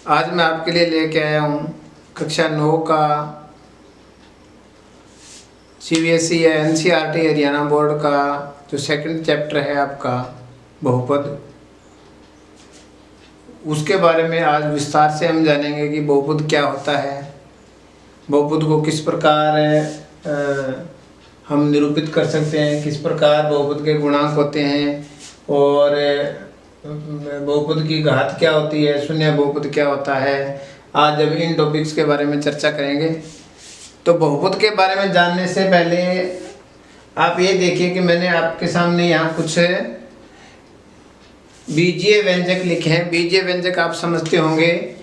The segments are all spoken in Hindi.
आज मैं आपके लिए लेके आया हूँ कक्षा 9 का सीबीएसई या एनसीईआरटी हरियाणा बोर्ड का जो सेकंड चैप्टर है आपका बहुपद, उसके बारे में आज विस्तार से हम जानेंगे कि बहुपद क्या होता है, बहुपद को किस प्रकार हम निरूपित कर सकते हैं, किस प्रकार बहुपद के गुणांक होते हैं और बहुपद की घात क्या होती है, शून्य बहुपद क्या होता है। आज जब इन टॉपिक्स के बारे में चर्चा करेंगे तो बहुपद के बारे में जानने से पहले आप ये देखिए कि मैंने आपके सामने यहाँ कुछ बीजीय व्यंजक लिखे हैं। बीजीय व्यंजक आप समझते होंगे।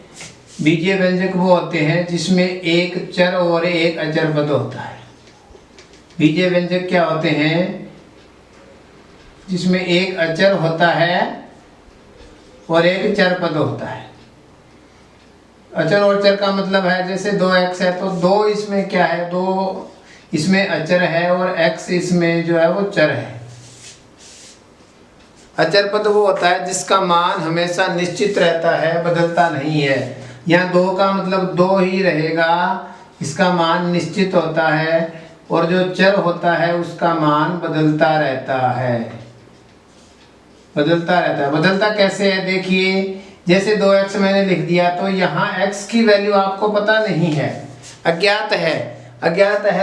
बीजीय व्यंजक वो होते हैं जिसमें एक चर और एक अचर पद होता है। बीजीय व्यंजक क्या होते हैं? जिसमें एक अचर होता है और एक चर पद होता है। अचर और चर का मतलब है जैसे 2x है तो 2 इसमें क्या है, 2 इसमें अचर है और x इसमें जो है वो चर है। अचर पद वो होता है जिसका मान हमेशा निश्चित रहता है, बदलता नहीं है। यहाँ 2 का मतलब 2 ही रहेगा, इसका मान निश्चित होता है और जो चर होता है उसका मान बदलता रहता है। बदलता कैसे है? देखिए, जैसे 2x मैंने लिख दिया तो यहाँ x की वैल्यू आपको पता नहीं है, अज्ञात है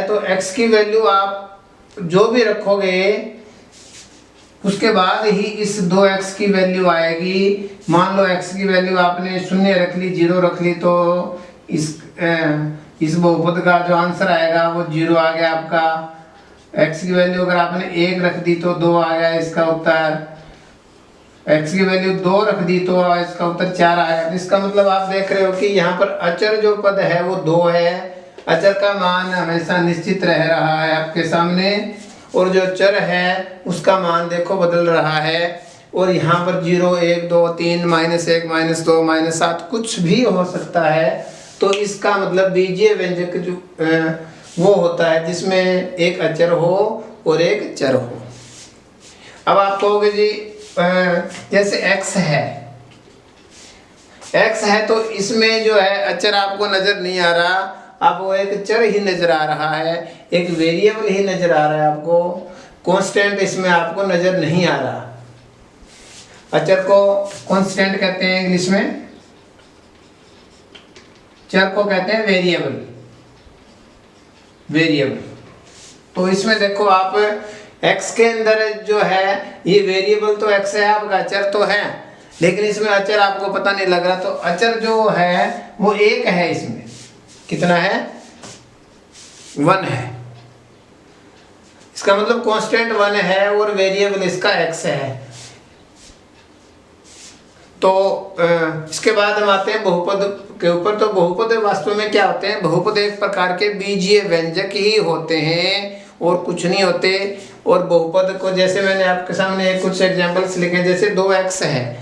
तो x की वैल्यू आप जो भी रखोगे उसके बाद ही इस 2x की वैल्यू आएगी। मान लो x की वैल्यू आपने 0 रख ली, 0 रख ली तो इस बहुपद का जो आंसर आएगा वो 0 आ गया आपका। x की वैल्यू अगर आपने 1 रख दी तो 2 आ गया इसका उत्तर। x की वैल्यू 2 रख दी तो इसका उत्तर 4 आया। इसका मतलब आप देख रहे हो कि यहाँ पर अचर जो पद है वो 2 है। अचर का मान हमेशा निश्चित रह रहा है आपके सामने और जो चर है उसका मान देखो बदल रहा है। और यहाँ पर 0, 1, 2, 3, -1, -2, -7 कुछ भी हो सकता है। तो इसका मतलब बीजीय व्यंजक जो वो होता है जिसमें एक अचर हो और एक चर हो। अब आप कहोगे जी जैसे x है तो इसमें जो है अचर आपको नजर नहीं आ रहा, आपको एक चर ही नजर आ रहा है, एक वेरिएबल ही नजर आ रहा है, आपको कांस्टेंट इसमें आपको नजर नहीं आ रहा। अचर को कांस्टेंट कहते हैं इंग्लिश में, चर को कहते हैं वेरिएबल। तो इसमें देखो आप x के अंदर जो है ये वेरिएबल तो x है आपका, अचर तो है, लेकिन इसमें अचर आपको पता नहीं लग रहा। तो अचर जो है वो 1 है, इसमें कितना है? 1 है। इसका मतलब कांस्टेंट 1 है और वेरिएबल इसका x है। तो इसके बाद हम आते हैं बहुपद के ऊपर। तो बहुपद वास्तव में क्या होते हैं? बहुपद एक प्रकार के बीजीय व्यंजक ही होते हैं और कुछ नहीं होते। और बहुपद को जैसे मैंने आपके सामने कुछ एग्जांपल्स लिखे, जैसे 2x है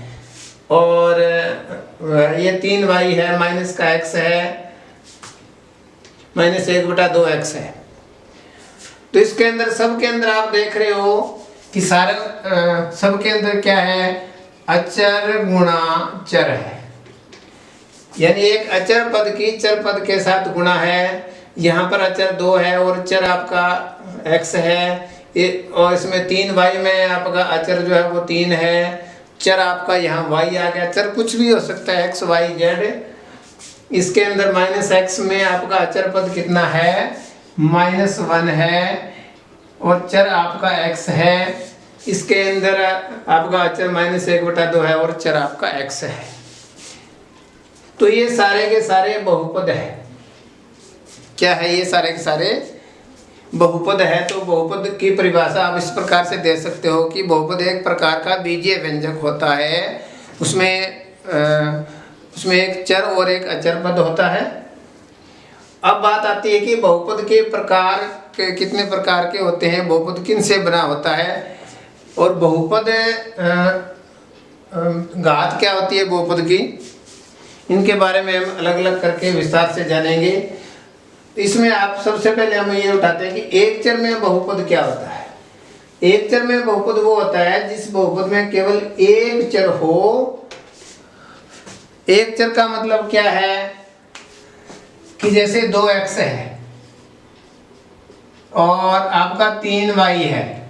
और ये 3y है, माइनस का x है, -1/2x है। तो इसके अंदर सबके अंदर आप देख रहे हो कि सारे सबके अंदर क्या है? अचर गुणा चर है, यानी एक अचर पद की चर पद के साथ गुणा है। यहाँ पर अचर 2 है और चर आपका x है, और इसमें 3y में आपका अचर जो है वो 3 है, चर आपका यहाँ y आ गया। चर कुछ भी हो सकता है, x, y, z। इसके अंदर -x में आपका अचर पद कितना है? -1 है और चर आपका x है। इसके अंदर आपका अचर -1/2 है और चर आपका x है। तो ये सारे के सारे बहुपद है। क्या है? ये सारे के सारे बहुपद है। तो बहुपद की परिभाषा आप इस प्रकार से दे सकते हो कि बहुपद एक प्रकार का बीजीय व्यंजक होता है। उसमें एक चर और एक अचर पद होता है। अब बात आती है कि बहुपद के प्रकार कितने प्रकार के होते हैं, बहुपद किन से बना होता है और बहुपद घात क्या होती है बहुपद की, इनके बारे में हम अलग अलग करके विस्तार से जानेंगे। इसमें आप सबसे पहले हम ये उठाते हैं कि एक चर में बहुपद क्या होता है। एक चर में बहुपद वो होता है जिस बहुपद में केवल एक चर हो एक चर का मतलब क्या है कि जैसे 2x है और आपका 3y है,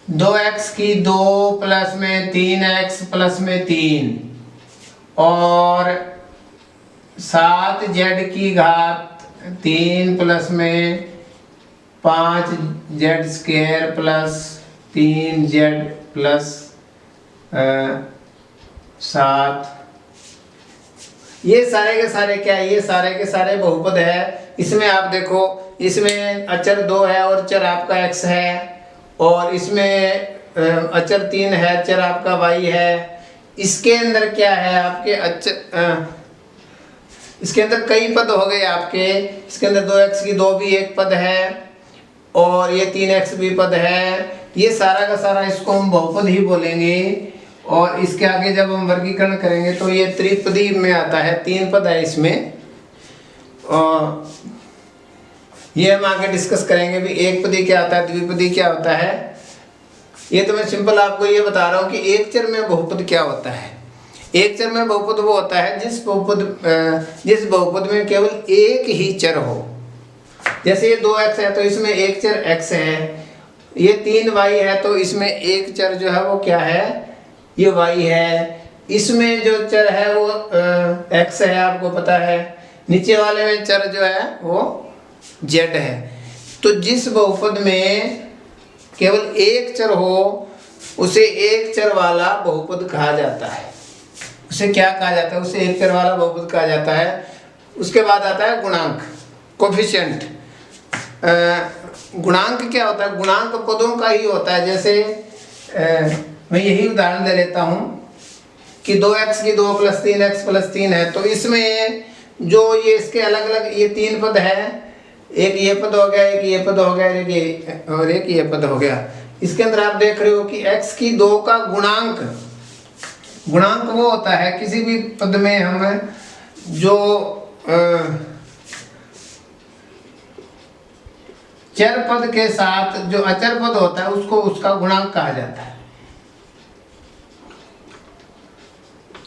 2x की 2 प्लस में 3x प्लस में 3 और 7z की घात 3 प्लस में 5z square plus 3z plus 7। ये सारे के सारे क्या है, ये सारे के सारे बहुपद है। इसमें आप देखो, इसमें अचर 2 है और चर आपका x है, और इसमें अचर 3 है, चर आपका y है। इसके अंदर क्या है आपके इसके अंदर कई पद हो गए आपके। इसके अंदर 2x की 2 भी एक पद है और ये 3x भी पद है। ये सारा का सारा इसको हम बहुपद ही बोलेंगे। और इसके आगे जब हम वर्गीकरण करेंगे तो ये त्रिपदी में आता है, 3 पद है इसमें। और ये हम आगे डिस्कस करेंगे भी एक पदी क्या होता है, द्विपदी क्या होता है। ये तो मैं सिंपल आपको ये बता रहा हूँ कि एक चर में बहुपद क्या होता है। एक चर में बहुपद वो होता है जिस बहुपद में केवल एक ही चर हो। जैसे ये 2x है तो इसमें एक चर x है, ये 3y है तो इसमें एक चर जो है वो क्या है, ये y है। इसमें जो चर है वो x है, आपको पता है। नीचे वाले में चर जो है वो z है। तो जिस बहुपद में केवल एक चर हो उसे एक चर वाला बहुपद कहा जाता है। उसे क्या कहा जाता है, उसे एक चर वाला बहुपद कहा जाता है। उसके बाद आता है गुणांक, कोफिशिएंट। गुणांक क्या होता है, गुणांक पदों का ही होता है। जैसे मैं यही उदाहरण दे लेता हूँ कि 2x की 2 प्लस 3x प्लस 3 है, तो इसमें जो ये इसके अलग अलग ये 3 पद है, एक ये पद हो गया, एक ये पद हो गया, एक ये पद हो गया। इसके अंदर आप देख रहे हो कि x की 2 का गुणांक, गुणांक वो होता है किसी भी पद में हम जो चर पद के साथ जो अचर पद होता है उसको उसका गुणांक कहा जाता है।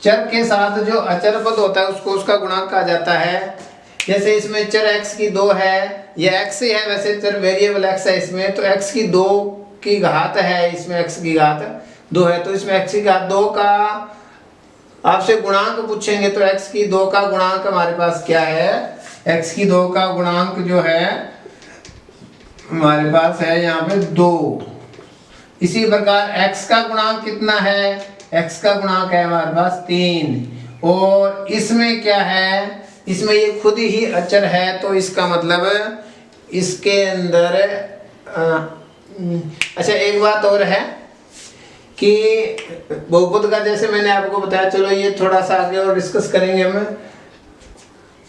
चर के साथ जो अचर पद होता है उसको उसका गुणांक कहा जाता है। जैसे इसमें चर x की 2 है, ये x ही है, वैसे चर वेरिएबल x है इसमें, तो x की 2 की घात है, इसमें x की घात 2 है, तो इसमें x की घात 2 का आपसे गुणांक पूछेंगे तो x की 2 का गुणांक हमारे पास क्या है, x की 2 का गुणांक जो है हमारे पास है यहाँ पे 2। इसी प्रकार x का गुणांक कितना है, x का गुणांक है हमारे पास 3। और इसमें क्या है, इसमें ये खुद ही अचर है, तो इसका मतलब इसके अंदर अच्छा एक बात और है कि बहुपद का जैसे मैंने आपको बताया, चलो ये थोड़ा सा आगे और डिस्कस करेंगे हम।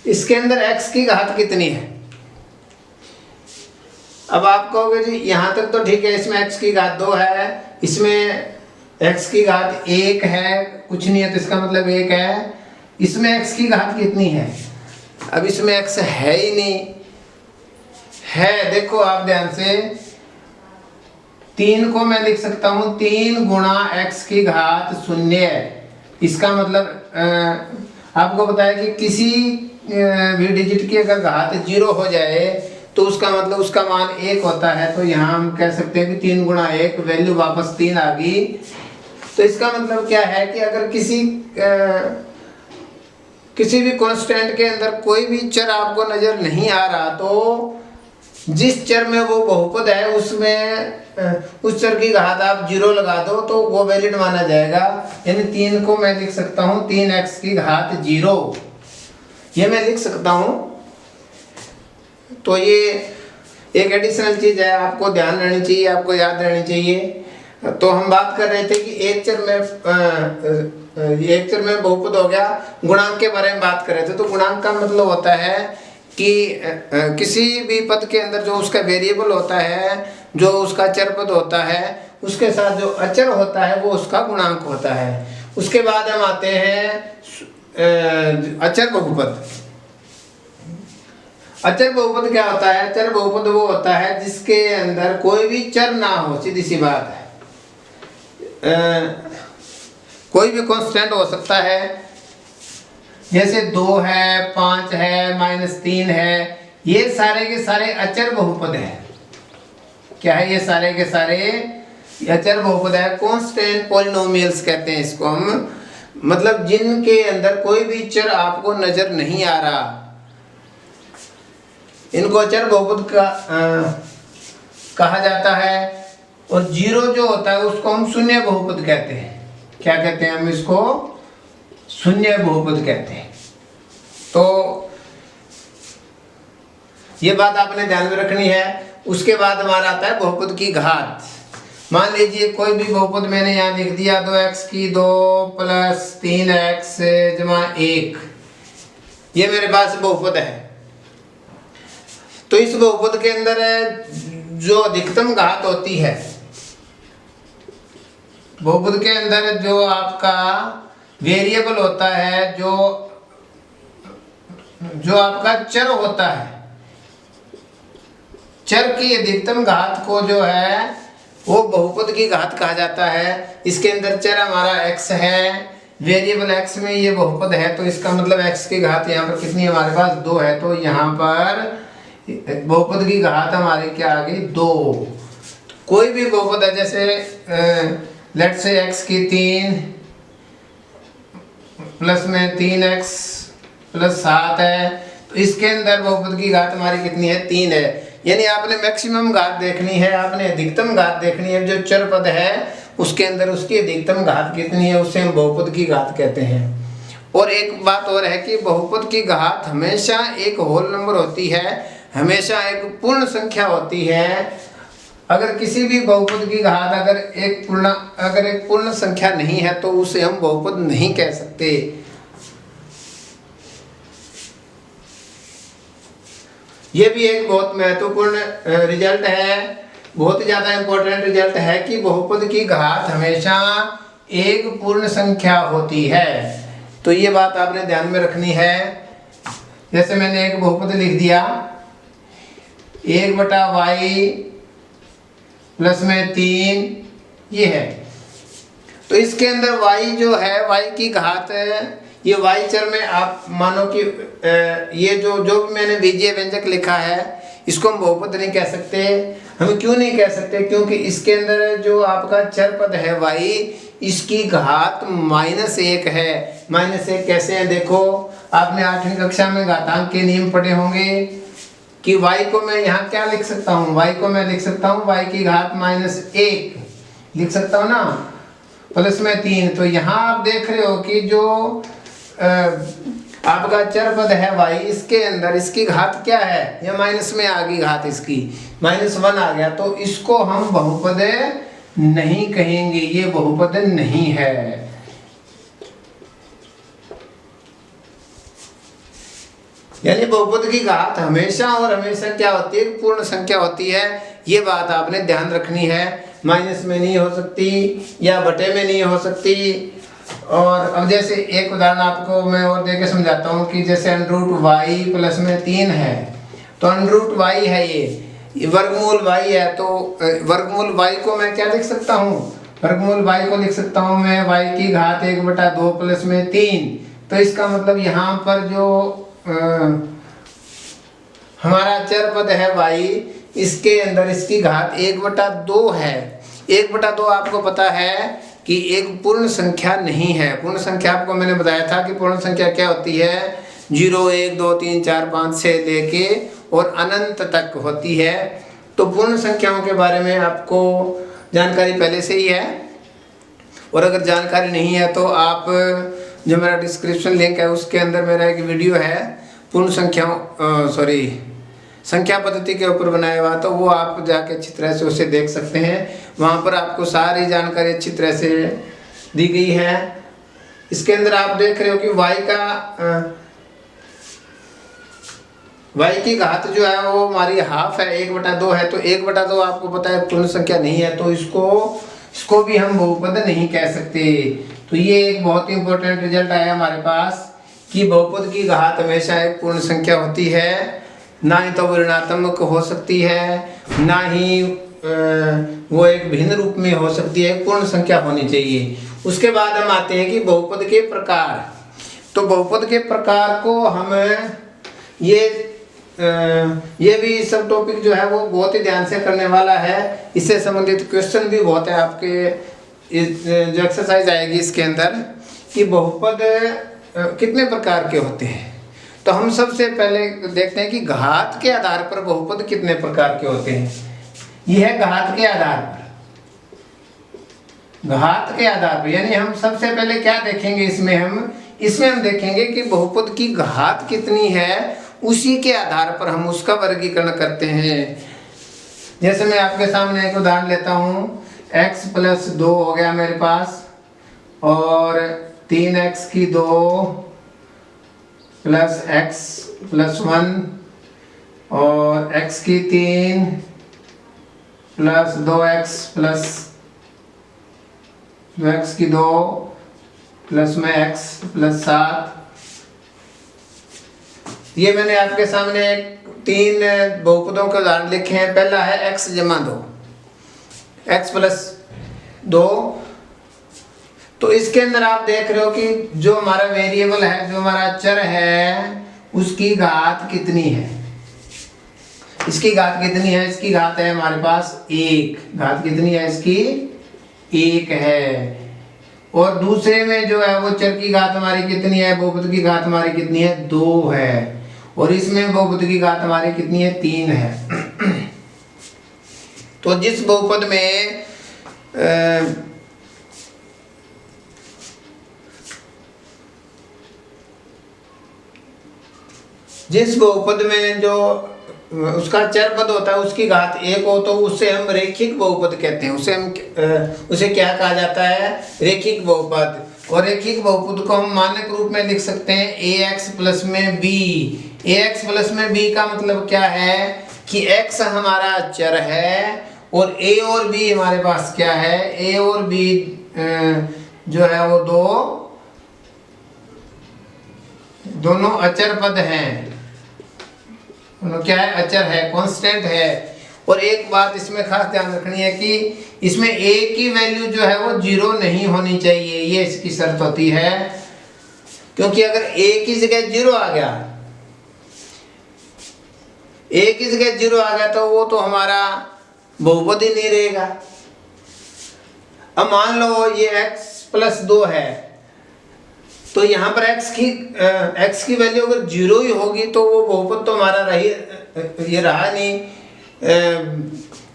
इसके अंदर x की घात कितनी है। अब आप कहोगे जी यहाँ तक तो ठीक है, इसमें x की घात 2 है, इसमें x की घात 1 है, कुछ नहीं है तो इसका मतलब 1 है। इसमें x की घात कितनी है, अब इसमें x है ही नहीं है। देखो आप ध्यान से, 3 को मैं लिख सकता हूँ 3 गुणा x की घात 0 है। इसका मतलब आपको बताया कि किसी भी डिजिट की अगर घात 0 हो जाए तो उसका मतलब उसका मान 1 होता है। तो यहाँ हम कह सकते हैं कि 3 गुणा 1, वैल्यू वापस 3 आ गई। तो इसका मतलब क्या है कि अगर किसी भी कांस्टेंट के अंदर कोई भी चर आपको नजर नहीं आ रहा, तो जिस चर में वो बहुपद है उसमें उस चर की घात आप 0 लगा दो तो वो वैलिड माना जाएगा। यानी 3 को मैं लिख सकता हूँ 3x की घात 0, ये मैं लिख सकता हूँ। तो ये एक एडिशनल चीज है, आपको ध्यान रहनी चाहिए, आपको याद रहनी चाहिए। तो हम बात कर रहे थे कि एक चर में बहुपद हो गया, गुणांक के बारे में बात कर रहे थे। तो गुणांक का मतलब होता है कि किसी भी पद के अंदर जो उसका वेरिएबल होता है, जो उसका चर पद होता है, उसके साथ जो अचर होता है वो उसका गुणांक होता है। उसके बाद हम आते हैं अचर बहुपद। अचर बहुपद क्या होता है, अचर बहुपद वो होता है जिसके अंदर कोई भी चर ना हो, सीधी सी बात है। कोई भी कांस्टेंट हो सकता है, जैसे 2 है, 5 है, -3 है, ये सारे के सारे अचर बहुपद है। क्या है? ये सारे के सारे अचर बहुपद है। कांस्टेंट पॉलिनोमियल्स कहते हैं इसको हम, मतलब जिनके अंदर कोई भी चर आपको नजर नहीं आ रहा, इनको अचर बहुपद का कहा जाता है। और जीरो जो होता है उसको हम शून्य बहुपद कहते हैं। क्या कहते हैं हम इसको? शून्य बहुपद कहते हैं। तो ये बात आपने ध्यान में रखनी है। उसके बाद हमारा आता है बहुपद की घात। मान लीजिए कोई भी बहुपद मैंने यहाँ लिख दिया 2x की 2 + 3x = 1, ये मेरे पास बहुपद है। तो इस बहुपद के अंदर जो अधिकतम घात होती है, बहुपद के अंदर जो आपका वेरिएबल होता है, जो आपका चर होता है, चर की अधिकतम घात को जो है वो बहुपद की घात कहा जाता है। इसके अंदर चर हमारा x है, वेरिएबल x में ये बहुपद है, तो इसका मतलब x की घात यहाँ पर कितनी है? हमारे पास 2 है। तो यहाँ पर बहुपद की घात हमारी क्या आ गई? 2। कोई भी बहुपद है, जैसे लेट्स से x की 3 प्लस में 3x + 7 है, तो इसके अंदर बहुपद की घात हमारी कितनी है? 3 है। यानी आपने मैक्सिमम घात देखनी है, आपने अधिकतम घात देखनी है। जो चर पद है उसके अंदर उसकी अधिकतम घात कितनी है, उसे हम बहुपद की घात कहते हैं। और एक बात और है कि बहुपद की घात हमेशा एक होल नंबर होती है, हमेशा एक पूर्ण संख्या होती है। अगर किसी भी बहुपद की घात अगर एक पूर्ण संख्या नहीं है तो उसे हम बहुपद नहीं कह सकते। ये भी एक बहुत महत्वपूर्ण रिजल्ट है, बहुत ज़्यादा इम्पोर्टेंट रिजल्ट है कि बहुपद की घात हमेशा एक पूर्ण संख्या होती है। तो ये बात आपने ध्यान में रखनी है। जैसे मैंने एक बहुपद लिख दिया 1/y प्लस में 3, ये है। तो इसके अंदर y जो है, y की घात है, ये y चर में आप मानो कि ये जो भी मैंने बीजीय व्यंजक लिखा है इसको हम बहुपद नहीं कह सकते। हम क्यों नहीं कह सकते? क्योंकि इसके अंदर जो आपका चर पद है y, इसकी घात -1 है। -1 कैसे है? देखो, आपने 8वीं कक्षा में घातांक के नियम पढ़े होंगे कि y को मैं यहाँ क्या लिख सकता हूँ? y को मैं लिख सकता हूँ y की घात -1 लिख सकता हूँ ना, प्लस में 3। तो यहाँ आप देख रहे हो कि जो आपका चर पद है y, इसके अंदर इसकी घात क्या है? ये माइनस में आ गई घात, इसकी -1 आ गया। तो इसको हम बहुपद नहीं कहेंगे, ये बहुपद नहीं है। यानी बहुपद की घात हमेशा और हमेशा क्या होती है? पूर्ण संख्या होती है। ये बात आपने ध्यान रखनी है। माइनस में नहीं हो सकती या बटे में नहीं हो सकती। और अब जैसे एक उदाहरण आपको मैं और देके समझाता हूँ कि जैसे √y प्लस में 3 है, तो √y है, ये वर्गमूल y है। तो वर्गमूल y को मैं क्या लिख सकता हूँ? वर्गमूल y को लिख सकता हूँ मैं y की घात 1/2 प्लस में 3। तो इसका मतलब यहाँ पर जो हमारा चर पद है y, इसके अंदर इसकी घात 1/2 है। 1/2 आपको पता है कि एक पूर्ण संख्या नहीं है। पूर्ण संख्या आपको मैंने बताया था कि पूर्ण संख्या क्या होती है? 0, 1, 2, 3, 4, 5 से लेके और अनंत तक होती है। तो पूर्ण संख्याओं के बारे में आपको जानकारी पहले से ही है, और अगर जानकारी नहीं है तो आप जो मेरा डिस्क्रिप्शन लिंक है उसके अंदर मेरा एक वीडियो है पूर्ण संख्याओं संख्या पद्धति के ऊपर बनाया हुआ, तो वो आप जाके अच्छी तरह से उसे देख सकते हैं। वहाँ पर आपको सारी जानकारी अच्छी तरह से दी गई है। इसके अंदर आप देख रहे हो कि y की घात जो है वो हमारी हाफ है, 1/2 है। तो 1/2 आपको पता है पूर्ण संख्या नहीं है, तो इसको भी हम बहुपद नहीं कह सकते। तो ये एक बहुत ही इंपॉर्टेंट रिजल्ट आया हमारे पास कि बहुपद की घात हमेशा एक पूर्ण संख्या होती है, ना ही तो ऋणात्मक हो सकती है, ना ही वो एक भिन्न रूप में हो सकती है, पूर्ण संख्या होनी चाहिए। उसके बाद हम आते हैं कि बहुपद के प्रकार। तो बहुपद के प्रकार को हम ये भी सब टॉपिक जो है वो बहुत ही ध्यान से करने वाला है। इससे संबंधित क्वेश्चन भी बहुत है आपके जो एक्सरसाइज आएगी इसके अंदर कि बहुपद कितने प्रकार के होते हैं। तो हम सबसे पहले देखते हैं कि घात के आधार पर बहुपद कितने प्रकार के होते हैं। यह है घात के आधार पर, घात के आधार पर यानी हम सबसे पहले क्या देखेंगे इसमें हम देखेंगे कि बहुपद की घात कितनी है, उसी के आधार पर हम उसका वर्गीकरण करते हैं। जैसे मैं आपके सामने एक उदाहरण लेता हूँ, x + 2 हो गया मेरे पास और 3x की 2 + x + 1 और x की 3 + 2x + 2x की 2 प्लस में x + 7। ये मैंने आपके सामने 3 बहुपदों के उदाहरण लिखे हैं। पहला है x + 2, x + 2। तो इसके अंदर आप देख रहे हो कि जो हमारा वेरिएबल है, जो हमारा चर है, उसकी घात कितनी है। इसकी घात कितनी है? इसकी घात है हमारे पास 1। घात कितनी है इसकी? 1 है। और दूसरे में जो है वो चर की घात हमारी कितनी है? बहुपद की घात हमारी कितनी है? 2 है। और इसमें बहुपद की घात हमारी कितनी है? 3 है। तो जिस बहुपद में जो उसका चर पद होता है उसकी घात 1 हो तो उसे हम रेखिक बहुपद कहते हैं। उसे क्या कहा जाता है? रेखिक बहुपद। और रेखिक बहुपद को हम मानक रूप में लिख सकते हैं ax + में b। ax + में b का मतलब क्या है कि x हमारा चर है और a और b हमारे पास क्या है? a और b जो है वो दोनों अचर पद हैं। क्या है? अचर है, कांस्टेंट है। और एक बात इसमें खास ध्यान रखनी है कि इसमें a की वैल्यू जो है वो 0 नहीं होनी चाहिए, ये इसकी शर्त होती है। क्योंकि अगर a की जगह 0 आ गया, a की जगह 0 आ गया तो वो तो हमारा बहुपद ही नहीं रहेगा। अब मान लो ये x + 2 है, तो यहाँ पर x की वैल्यू अगर 0 ही होगी तो वो बहुपद तो हमारा ये रहा नहीं,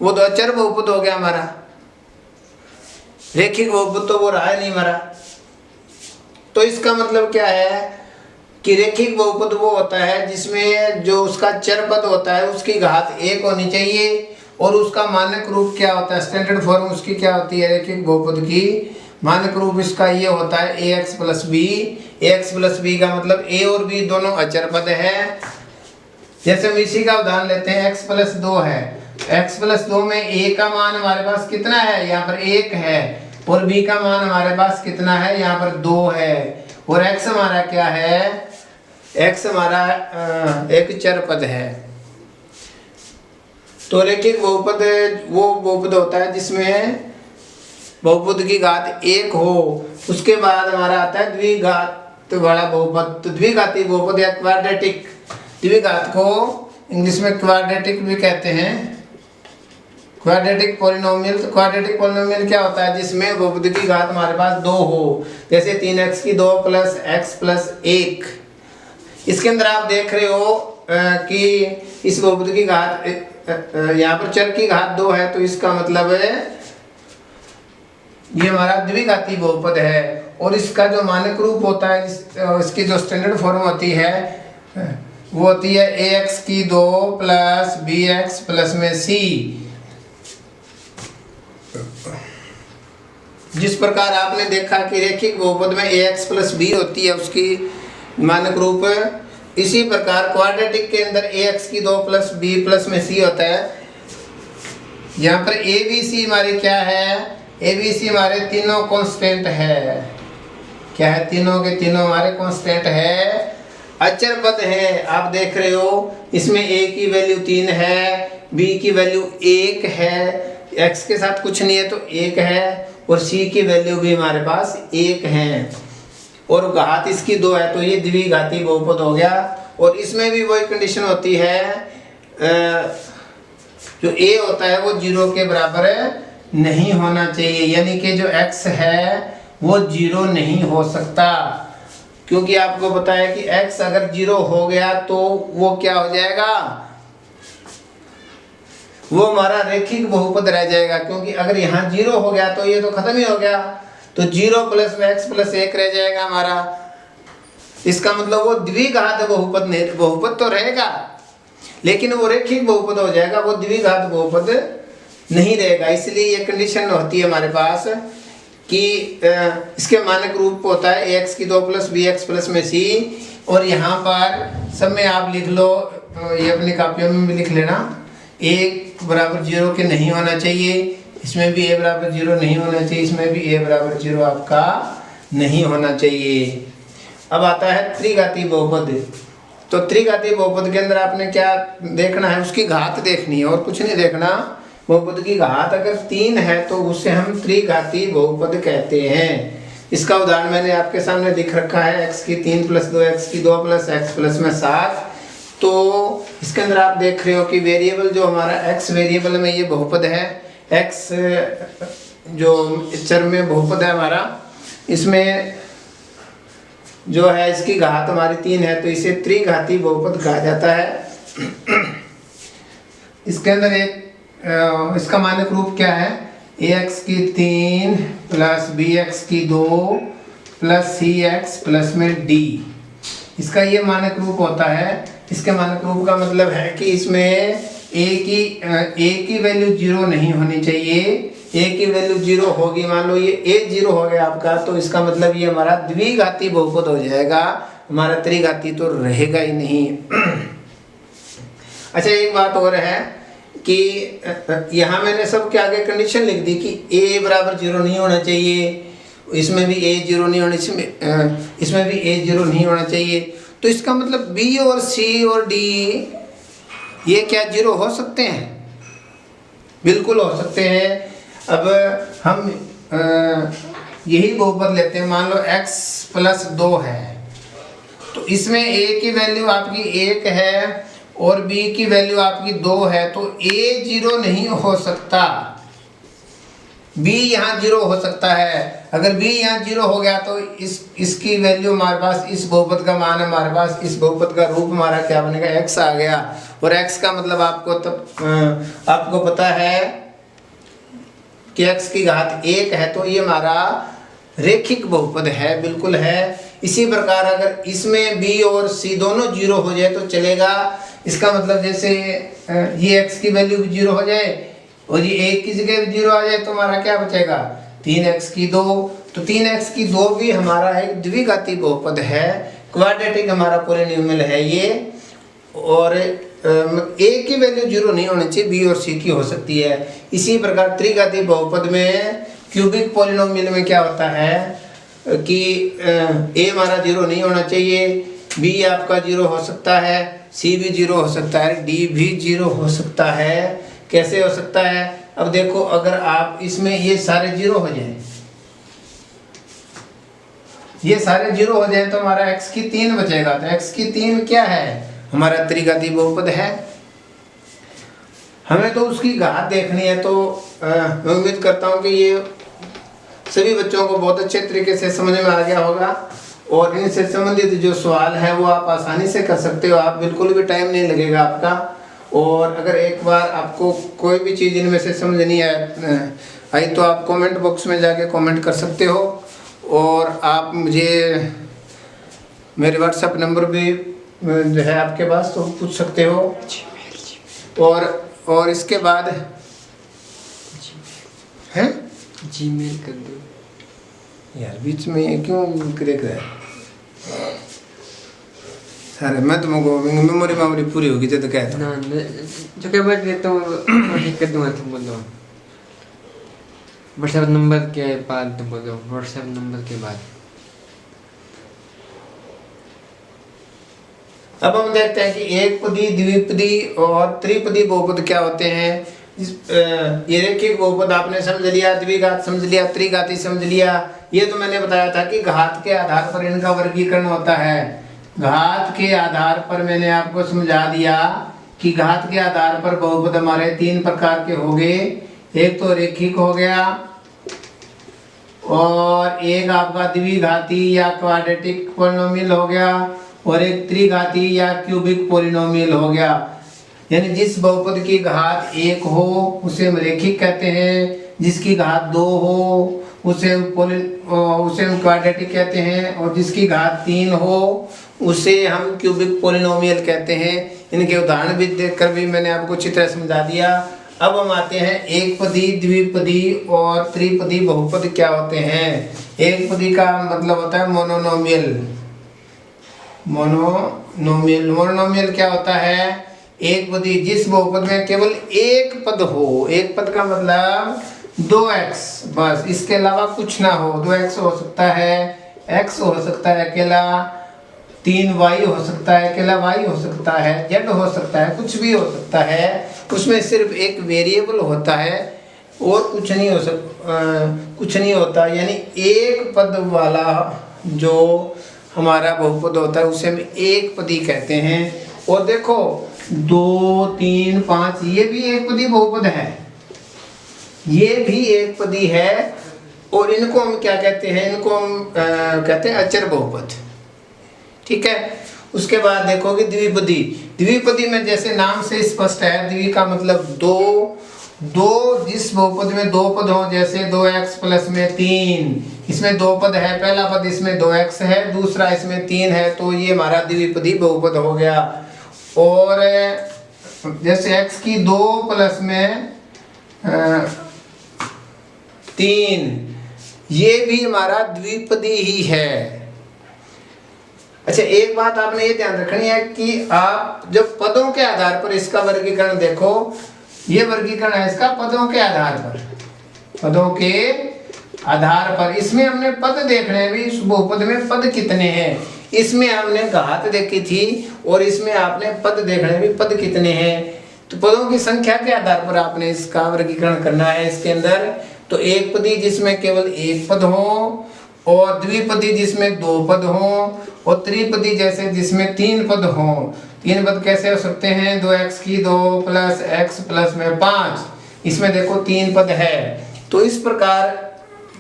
वो तो अचर बहुपद हो गया हमारा। रेखिक बहुपद तो वो रहा नहीं हमारा। तो इसका मतलब क्या है कि रेखिक बहुपद वो होता है जिसमें जो उसका चर पद होता है उसकी घात 1 होनी चाहिए और उसका मानक रूप क्या होता है? स्टैंडर्ड फॉर्म उसकी क्या होती है? रेखिक बहुपद की मानक रूप इसका ये होता है ax + b। ax + b का मतलब a और b दोनों अचर पद है। जैसे हम इसी का उदाहरण लेते हैं, x + 2 है। x + 2 में a का मान हमारे पास कितना है? यहाँ पर 1 है। और b का मान हमारे पास कितना है? यहाँ पर 2 है। और x हमारा क्या है? x हमारा एक चर पद है। तो रेखिक बहुपद वो बहुपद होता है जिसमें बहुपद की घात 1 हो। उसके बाद हमारा आता है द्विघात वाला बहुपद। तो द्विघाती बहुपद या क्वाड्रेटिक, द्विघात को इंग्लिश में क्वाड्रेटिक भी कहते हैं, क्वाड्रेटिक पॉलिनोमियल। तो क्वाड्रेटिक पॉलिनोमियल क्या होता है? जिसमें बहुपद की घात हमारे पास 2 हो। जैसे 3x की 2 + x + 1। इसके अंदर आप देख रहे हो कि इस बहुपद की घात यहाँ पर चर की घात 2 है, तो इसका मतलब है ये हमारा द्विघाती बहुपद है। और इसका जो मानक रूप होता है, इसकी जो स्टैंडर्ड फॉर्म होती है वो होती है ax की 2 + bx + में c। जिस प्रकार आपने देखा कि रेखिक बहुपद में ax + b होती है उसकी मानक रूप, इसी प्रकार क्वाड्रेटिक के अंदर ax की 2 + b + में c होता है। यहाँ पर a b c हमारे क्या है? ए बी सी हमारे तीनों कांस्टेंट है। क्या है? तीनों के तीनों हमारे कांस्टेंट है, अचर पद है। आप देख रहे हो इसमें a की वैल्यू 3 है, b की वैल्यू 1 है, x के साथ कुछ नहीं है तो 1 है और c की वैल्यू भी हमारे पास 1 है। और घात इसकी 2 है तो ये द्विघाती बहुपद हो गया। और इसमें भी वही कंडीशन होती है, जो a होता है वो 0 के बराबर नहीं होना चाहिए, यानी कि जो x है वो 0 नहीं हो सकता, क्योंकि आपको पता है कि x अगर 0 हो गया तो वो क्या हो जाएगा, वो हमारा रैखिक बहुपद रह जाएगा। क्योंकि अगर यहाँ 0 हो गया तो ये तो खत्म ही हो गया, तो 0 प्लस x प्लस 1 रह जाएगा हमारा। इसका मतलब वो द्विघात बहुपद तो रहेगा, लेकिन वो रैखिक बहुपद हो जाएगा, वो द्विघात बहुपद नहीं रहेगा। इसलिए ये कंडीशन होती है हमारे पास कि इसके मानक रूप होता है ax की 2 प्लस bx प्लस में c। और यहाँ पर सब में आप लिख लो, ये अपनी कापियों में भी लिख लेना, a बराबर 0 के नहीं होना चाहिए, इसमें भी a बराबर 0 नहीं होना चाहिए, इसमें भी a बराबर 0 आपका नहीं होना चाहिए। अब आता है त्रिघाती बहुपद। तो त्रिघाती बहुपद के अंदर आपने क्या देखना है, उसकी घात देखनी है और कुछ नहीं देखना। बहुपद की घात अगर 3 है तो उसे हम त्रिघाती बहुपद कहते हैं। इसका उदाहरण मैंने आपके सामने दिख रखा है, x की 3 प्लस 2x की 2 प्लस x प्लस में 7। तो इसके अंदर आप देख रहे हो कि वेरिएबल जो हमारा x वेरिएबल में ये बहुपद है, x जो चर में बहुपद है हमारा, इसमें जो है इसकी घात हमारी 3 है, तो इसे त्रिघाती बहुपद कहा जाता है। इसके अंदर एक इसका मानक रूप क्या है, ax की 3 प्लस bx की 2 प्लस cx प्लस में d, इसका ये मानक रूप होता है। इसके मानक रूप का मतलब है कि इसमें a की वैल्यू 0 नहीं होनी चाहिए। a की वैल्यू 0 होगी, मान लो ये a 0 हो गया आपका, तो इसका मतलब ये हमारा द्विघाती बहुपद हो जाएगा, हमारा त्रिघाती तो रहेगा ही नहीं। अच्छा, एक बात और है कि यहाँ मैंने सब के आगे कंडीशन लिख दी कि a बराबर 0 नहीं होना चाहिए, इसमें भी a 0 नहीं होना, इसमें भी a 0 नहीं होना चाहिए। तो इसका मतलब b और c और d ये क्या 0 हो सकते हैं? बिल्कुल हो सकते हैं। अब हम यही बहुपद लेते हैं, मान लो x प्लस 2 है, तो इसमें a की वैल्यू आपकी 1 है और b की वैल्यू आपकी 2 है, तो a 0 नहीं हो सकता, b यहाँ 0 हो सकता है। अगर b यहाँ 0 हो गया तो इसकी वैल्यू हमारे पास, इस बहुपद का मान हमारे पास, इस बहुपद का रूप हमारा क्या बनेगा, x आ गया। और x का मतलब आपको पता है कि x की घात 1 है, तो ये हमारा रैखिक बहुपद है, बिल्कुल है। इसी प्रकार अगर इसमें b और c दोनों 0 हो जाए तो चलेगा। इसका मतलब जैसे ये x की वैल्यू भी 0 हो जाए और ये 1 की जगह भी 0 आ जाए तो हमारा क्या बचेगा, 3x की 2। तो 3x की 2 भी हमारा एक द्विघाती बहुपद है, क्वाड्रेटिक हमारा पॉलिनोमियल है ये। और a की वैल्यू 0 नहीं होनी चाहिए, b और c की हो सकती है। इसी प्रकार त्रिघाती बहुपद में क्यूबिक पॉलिनोमियल में क्या होता है कि a हमारा 0 नहीं होना चाहिए, b आपका 0 हो सकता है, c भी 0 हो सकता है, d भी 0 हो सकता है। कैसे हो सकता है? अब देखो, अगर आप इसमें ये सारे 0 हो जाए, ये सारे 0 हो जाए तो हमारा x की 3 बचेगा। तो x की 3 क्या है, हमारा त्रिघाती बहुपद है। हमें तो उसकी घात देखनी है। तो मैं उम्मीद करता हूँ कि ये सभी बच्चों को बहुत अच्छे तरीके से समझ में आ गया होगा और इनसे संबंधित जो सवाल है वो आप आसानी से कर सकते हो, आप बिल्कुल भी टाइम नहीं लगेगा आपका। और अगर एक बार आपको कोई भी चीज़ इनमें से समझ नहीं आई तो आप कमेंट बॉक्स में जाके कमेंट कर सकते हो, और आप मुझे मेरे व्हाट्सएप नंबर भी जो है आपके पास, तो पूछ सकते हो। और इसके बाद हैं जीमेल कर दो यार, बीच में ये क्यों देख रहा है? अरे मैं तुमको मेमोरी पूरी होगी तो कहता ना जो के बाद तो ठीक कर दूंगा, तुम बोलो व्हाट्सएप नंबर के बाद, तुम बोलो व्हाट्सएप नंबर के बाद। अब हम देखते हैं कि एक पदी, द्विपदी और त्रिपदी बहुपद क्या होते हैं। ये रेखिक बहुपद आपने समझ लिया, द्विघात समझ लिया, त्रिघाती समझ लिया। ये तो मैंने बताया था कि घात के आधार पर इनका वर्गीकरण होता है। घात के आधार पर मैंने आपको समझा दिया कि घात के आधार पर बहुपद हमारे 3 प्रकार के हो गए। एक तो रेखिक हो गया, और एक आपका द्विघाती या क्वाड्रेटिक पॉलिनोमियल हो गया, और एक त्रिघाती या क्यूबिक पॉलिनोमियल हो गया। यानी जिस बहुपद की घात 1 हो उसे हम रेखिक कहते हैं, जिसकी घात 2 हो उसे हम क्वाड्रेटिक कहते हैं, और जिसकी घात 3 हो उसे हम क्यूबिक पॉलिनोमियल कहते हैं। इनके उदाहरण भी देखकर भी मैंने आपको अच्छी तरह समझा दिया। अब हम आते हैं एक पदी, द्विपदी और त्रिपदी बहुपद क्या होते हैं। एक पदी का मतलब होता है मोनोनोमियल। मोनोनोमियल क्या होता है? एक पदी, जिस बहुपद में केवल एक पद हो। एक पद का मतलब 2x, बस, इसके अलावा कुछ ना हो। 2x हो सकता है, x हो सकता है अकेला, 3y हो सकता है अकेला, y हो सकता है, z हो सकता है, कुछ भी हो सकता है। उसमें सिर्फ एक वेरिएबल होता है और कुछ नहीं होता। यानी एक पद वाला जो हमारा बहुपद होता है उसे हम एक पदी कहते हैं। और देखो 2, 3, 5 ये भी एक पदी बहुपद है, ये भी एक पदी है। और इनको हम क्या कहते हैं? इनको हम कहते हैं अचर बहुपद। ठीक है। उसके बाद देखोगे द्विपदी। द्विपदी में जैसे नाम से स्पष्ट है, द्वि का मतलब दो, जिस बहुपद में 2 पद हो, जैसे 2x प्लस में 3, इसमें 2 पद है, पहला पद इसमें 2x है, दूसरा इसमें 3 है, तो ये हमारा द्विपदी बहुपद हो गया। और जैसे x की 2 प्लस में 3, ये भी हमारा द्विपदी ही है। अच्छा, एक बात आपने ये ध्यान रखनी है कि आप जब पदों के आधार पर इसका वर्गीकरण देखो, ये वर्गीकरण है इसका पदों के आधार पर। पदों के आधार पर इसमें हमने पद देखने हैं भी, इस बहुपद में पद कितने हैं। इसमें हमने घात देखी थी और इसमें आपने पद देखने भी, पद कितने हैं। तो पदों की संख्या के आधार पर आपने इसका वर्गीकरण करना है। इसके अंदर तो एक पदी जिसमें केवल एक पद हो, और द्विपदी जिसमें 2 पद हो, और त्रिपदी जैसे जिसमें 3 पद हो। 3 पद कैसे हो सकते हैं? 2x की 2 प्लस x प्लस में 5, इसमें देखो 3 पद है। तो इस प्रकार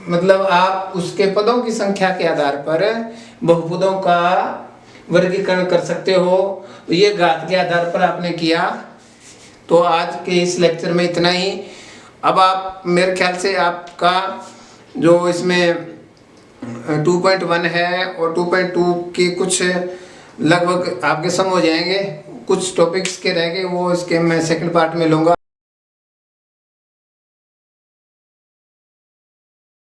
मतलब आप उसके पदों की संख्या के आधार पर बहुपदों का वर्गीकरण कर सकते हो। ये घात के आधार पर आपने किया। तो आज के इस लेक्चर में इतना ही। अब आप मेरे ख्याल से आपका जो इसमें 2.1 है और 2.2 के कुछ लगभग आपके सम हो जाएंगे। कुछ टॉपिक्स के रह गए, वो इसके मैं सेकंड पार्ट में लूँगा।